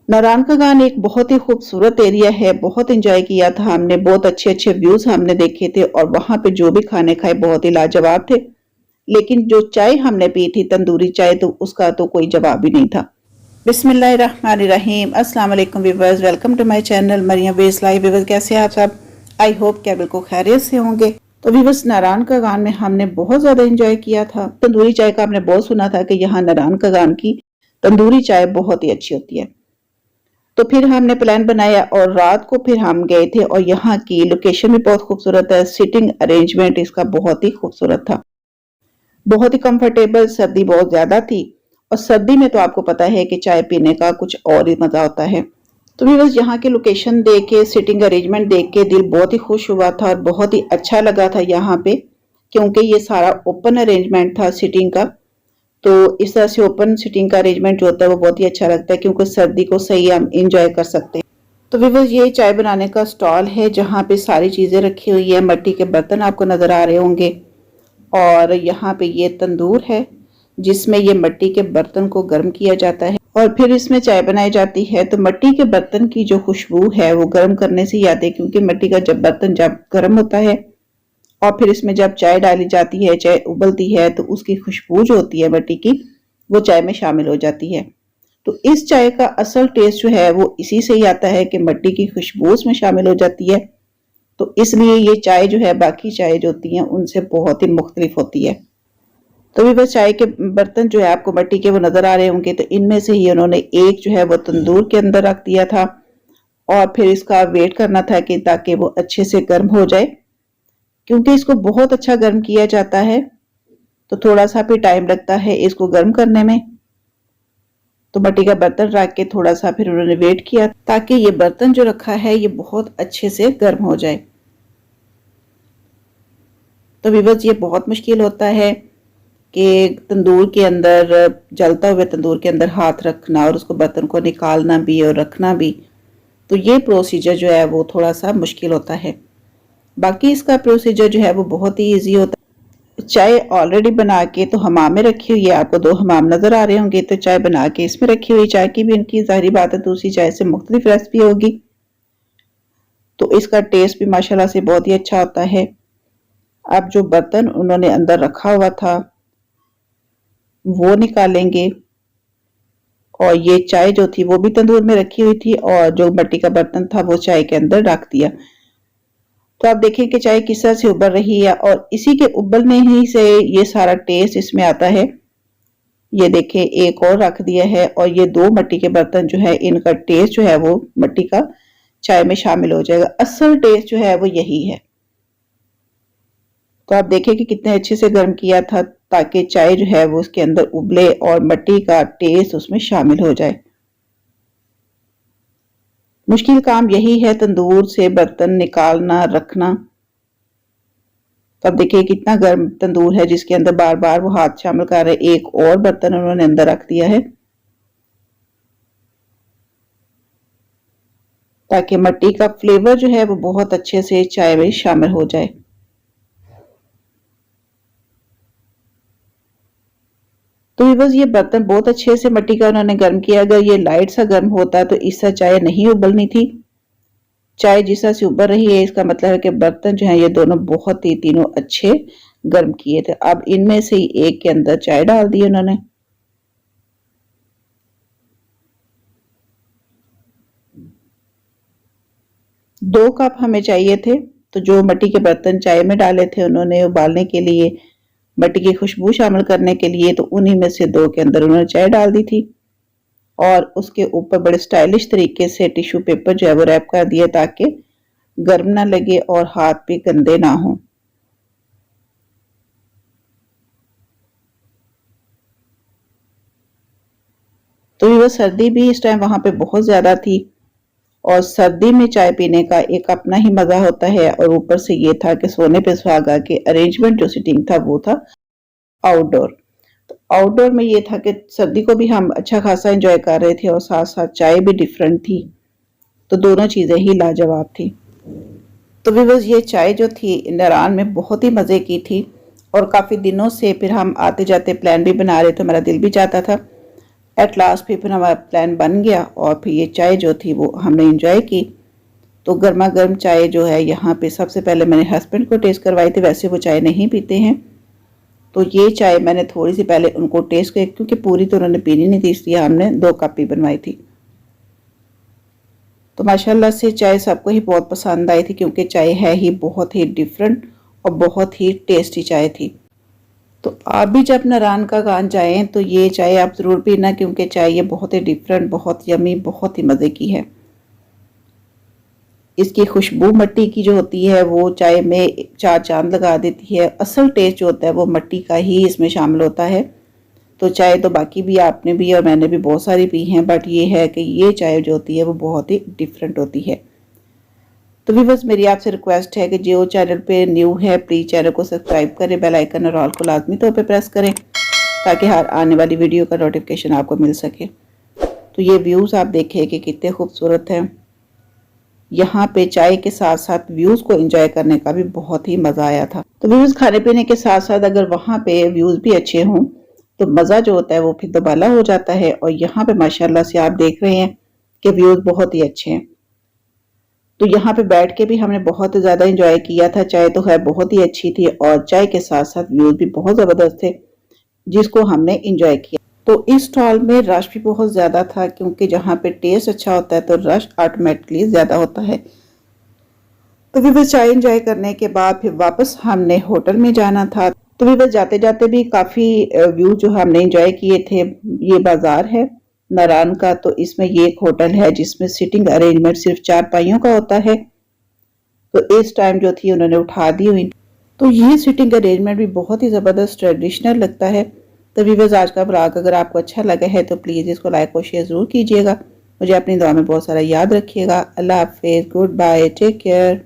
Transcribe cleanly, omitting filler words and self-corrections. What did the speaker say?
नारायण का गान एक बहुत ही खूबसूरत एरिया है। बहुत एंजॉय किया था हमने, बहुत अच्छे अच्छे व्यूज हमने देखे थे और वहां पे जो भी खाने खाए बहुत ही लाजवाब थे। लेकिन जो चाय हमने पी थी तंदूरी चाय, तो उसका तो कोई जवाब ही नहीं था। बिस्मिल्लाहिर्रहमानिर्रहीम। अस्सलाम वालेकुम viewers, welcome to my channel Maryam veg live. Viewers, कैसे हैं आप सब? आई होप क्या बिल्कुल खैरियत से होंगे। तो व्यूअर्स, नारायण का गान में हमने बहुत ज्यादा एंजॉय किया था। तंदूरी चाय का हमने बहुत सुना था कि यहाँ नारायण का गान की तंदूरी चाय बहुत ही अच्छी होती है। तो फिर हमने प्लान बनाया और रात को फिर हम गए थे और यहाँ की लोकेशन भी बहुत खूबसूरत है। सिटिंग अरेंजमेंट इसका बहुत ही खूबसूरत था, बहुत ही कंफर्टेबल। सर्दी बहुत ज्यादा थी और सर्दी में तो आपको पता है कि चाय पीने का कुछ और ही मजा होता है। तो भी बस यहाँ की लोकेशन देख के, सिटिंग अरेंजमेंट देख के दिल बहुत ही खुश हुआ था और बहुत ही अच्छा लगा था यहाँ पे, क्योंकि ये सारा ओपन अरेंजमेंट था सिटिंग का। तो इस तरह से ओपन सीटिंग का अरेंजमेंट जो होता है वो बहुत ही अच्छा लगता है, क्योंकि सर्दी को सही हम इंजॉय कर सकते हैं। तो व्यूअर्स, ये चाय बनाने का स्टॉल है जहाँ पे सारी चीजें रखी हुई है। मिट्टी के बर्तन आपको नजर आ रहे होंगे और यहाँ पे ये तंदूर है जिसमें ये मिट्टी के बर्तन को गर्म किया जाता है और फिर इसमें चाय बनाई जाती है। तो मिट्टी के बर्तन की जो खुशबू है वो गर्म करने से ही आती है, क्योंकि मिट्टी का जब बर्तन जब गर्म होता है और फिर इसमें जब चाय डाली जाती है, चाय उबलती है, तो उसकी खुशबू जो होती है मिट्टी की वो चाय में शामिल हो जाती है। तो इस चाय का असल टेस्ट जो है वो इसी से ही आता है कि मिट्टी की खुशबू उसमें शामिल हो जाती है। तो इसलिए ये चाय जो है बाकी चाय जो होती हैं उनसे बहुत ही मुख्तलिफ होती है। तो भी बस चाय के बर्तन जो है आपको मिट्टी के वो नजर आ रहे होंगे, तो इनमें से ही उन्होंने एक जो है वो तंदूर के अंदर रख दिया था और फिर इसका वेट करना था कि ताकि वो अच्छे से गर्म हो जाए, क्योंकि इसको बहुत अच्छा गर्म किया जाता है। तो थोड़ा सा भी टाइम लगता है इसको गर्म करने में। तो मिट्टी का बर्तन रख के थोड़ा सा फिर उन्होंने वेट किया ताकि ये बर्तन जो रखा है ये बहुत अच्छे से गर्म हो जाए। तो विवज, ये बहुत मुश्किल होता है कि तंदूर के अंदर, जलता हुए तंदूर के अंदर हाथ रखना और उसको बर्तन को निकालना भी और रखना भी। तो ये प्रोसीजर जो है वो थोड़ा सा मुश्किल होता है। बाकी इसका प्रोसीजर जो है वो बहुत ही ईजी होता है। चाय ऑलरेडी बना के तो हमाम में रखी हुई है, आपको दो हमाम नजर आ रहे होंगे। तो चाय बना के इसमें रखी हुई, चाय की भी इनकी जाहिर बात है दूसरी चाय से मुख्तलिफ रेसिपी होगी। तो इसका टेस्ट भी माशाल्लाह से बहुत ही अच्छा होता है। अब जो बर्तन उन्होंने अंदर रखा हुआ था वो निकालेंगे और ये चाय जो थी वो भी तंदूर में रखी हुई थी और जो मिट्टी का बर्तन था वो चाय के अंदर रख दिया। तो आप देखें कि चाय किस तरह से उबल रही है और इसी के उबलने ही से ये सारा टेस्ट इसमें आता है। ये देखें, एक और रख दिया है और ये दो मिट्टी के बर्तन जो है इनका टेस्ट जो है वो मिट्टी का चाय में शामिल हो जाएगा। असल टेस्ट जो है वो यही है। तो आप देखें कि कितने अच्छे से गर्म किया था ताकि चाय जो है वो उसके अंदर उबले और मिट्टी का टेस्ट उसमें शामिल हो जाए। मुश्किल काम यही है, तंदूर से बर्तन निकालना, रखना। तो अब देखिए कितना गर्म तंदूर है जिसके अंदर बार बार वो हाथ शामिल कर रहे। एक और बर्तन उन्होंने अंदर रख दिया है ताकि मिट्टी का फ्लेवर जो है वो बहुत अच्छे से चाय में शामिल हो जाए। तो बस ये बर्तन बहुत अच्छे से मिट्टी का उन्होंने गर्म किया। अगर ये लाइट सा गर्म होता तो इससे चाय नहीं उबलनी थी। चाय जिस तरह से उबल रही है इसका मतलब है कि बर्तन जो है ये दोनों बहुत ही तीनों अच्छे गर्म किए थे। अब इनमें से ही एक के अंदर चाय डाल दी उन्होंने। दो कप हमें चाहिए थे, तो जो मिट्टी के बर्तन चाय में डाले थे उन्होंने उबालने के लिए, मिट्टी की खुशबू शामिल करने के लिए, तो उन्हीं में से दो के अंदर उन्होंने चाय डाल दी थी और उसके ऊपर बड़े स्टाइलिश तरीके से टिश्यू पेपर जो है वो रैप कर दिया ताकि गर्म ना लगे और हाथ भी गंदे ना हो। तो ये सर्दी भी इस टाइम वहां पे बहुत ज्यादा थी और सर्दी में चाय पीने का एक अपना ही मजा होता है। और ऊपर से ये था कि सोने पे सुहागा के अरेंजमेंट जो सीटिंग था वो था आउटडोर। तो आउटडोर में ये था कि सर्दी को भी हम अच्छा खासा एंजॉय कर रहे थे और साथ साथ चाय भी डिफरेंट थी। तो दोनों चीजें ही लाजवाब थी। तो भी बस ये चाय जो थी नारायण में बहुत ही मजे की थी और काफी दिनों से फिर हम आते जाते प्लान भी बना रहे थे, हमारा दिल भी चाहता था एट लास्ट फिर हमारा प्लान बन गया और फिर ये चाय जो थी वो हमने इंजॉय की। तो गर्मा गर्म चाय जो है यहाँ पे सबसे पहले मैंने हस्बैंड को टेस्ट करवाई थी, वैसे वो चाय नहीं पीते हैं। तो ये चाय मैंने थोड़ी सी पहले उनको टेस्ट की, क्योंकि पूरी तो उन्होंने पीनी नहीं थी, इसलिए हमने 2 कप ही बनवाई थी। तो माशाल्लाह से चाय सबको ही बहुत पसंद आई थी, क्योंकि चाय है ही बहुत ही डिफरेंट और बहुत ही टेस्टी चाय थी। तो आप भी जब नारायण का गान जाएं तो ये चाय आप ज़रूर पीना, क्योंकि चाय ये बहुत ही डिफरेंट, बहुत यमी, बहुत ही मज़े की है। इसकी खुशबू मट्टी की जो होती है वो चाय में 4 चांद लगा देती है। असल टेस्ट जो होता है वो मट्टी का ही इसमें शामिल होता है। तो चाय तो बाकी भी आपने भी और मैंने भी बहुत सारी पी हैं, बट ये है कि ये चाय जो होती है वो बहुत ही डिफरेंट होती है। तो व्यूअर्स, मेरी आपसे रिक्वेस्ट है कि जो चैनल पे न्यू है प्लीज़ चैनल को सब्सक्राइब करें, बेल आइकन और ऑल को लाजमी तौर पे प्रेस करें, ताकि हर आने वाली वीडियो का नोटिफिकेशन आपको मिल सके। तो ये व्यूज़ आप देखें कि कितने खूबसूरत हैं। यहाँ पे चाय के साथ साथ व्यूज़ को एंजॉय करने का भी बहुत ही मज़ा आया था। तो व्यूज़ खाने पीने के साथ साथ अगर वहाँ पे व्यूज़ भी अच्छे हों तो मज़ा जो होता है वो फिर दोबाला हो जाता है। और यहाँ पे माशाल्लाह से आप देख रहे हैं कि व्यूज़ बहुत ही अच्छे हैं। तो यहाँ पे बैठ के भी हमने बहुत ज़्यादा इंजॉय किया था। चाय तो खैर बहुत ही अच्छी थी और चाय के साथ साथ व्यूज़ भी बहुत ज़बरदस्त थे, जिसको हमने इंजॉय किया। तो इस स्टॉल में रश भी बहुत ज़्यादा था, क्योंकि जहाँ पे टेस्ट अच्छा होता है तो रश ऑटोमेटिकली ज़्यादा होता है। तो फिर बस चाय इंजॉय करने के बाद फिर वापस हमने होटल में जाना था। तो भी बस जाते जाते भी काफ़ी व्यू जो हमने इंजॉय किए थे। ये बाजार है नारायण का, तो इसमें ये एक होटल है जिसमें सिटिंग अरेंजमेंट सिर्फ 4 पाइयों का होता है। तो इस टाइम जो थी उन्होंने उठा दी हुई। तो ये सिटिंग अरेंजमेंट भी बहुत ही ज़बरदस्त ट्रेडिशनल लगता है। तो व्यूअर्स, आज का ब्लॉग अगर आपको अच्छा लगा है तो प्लीज़ इसको लाइक और शेयर ज़रूर कीजिएगा। मुझे अपनी दुआ में बहुत सारा याद रखिएगा। अल्लाह हाफिज़, गुड बाय, टेक केयर।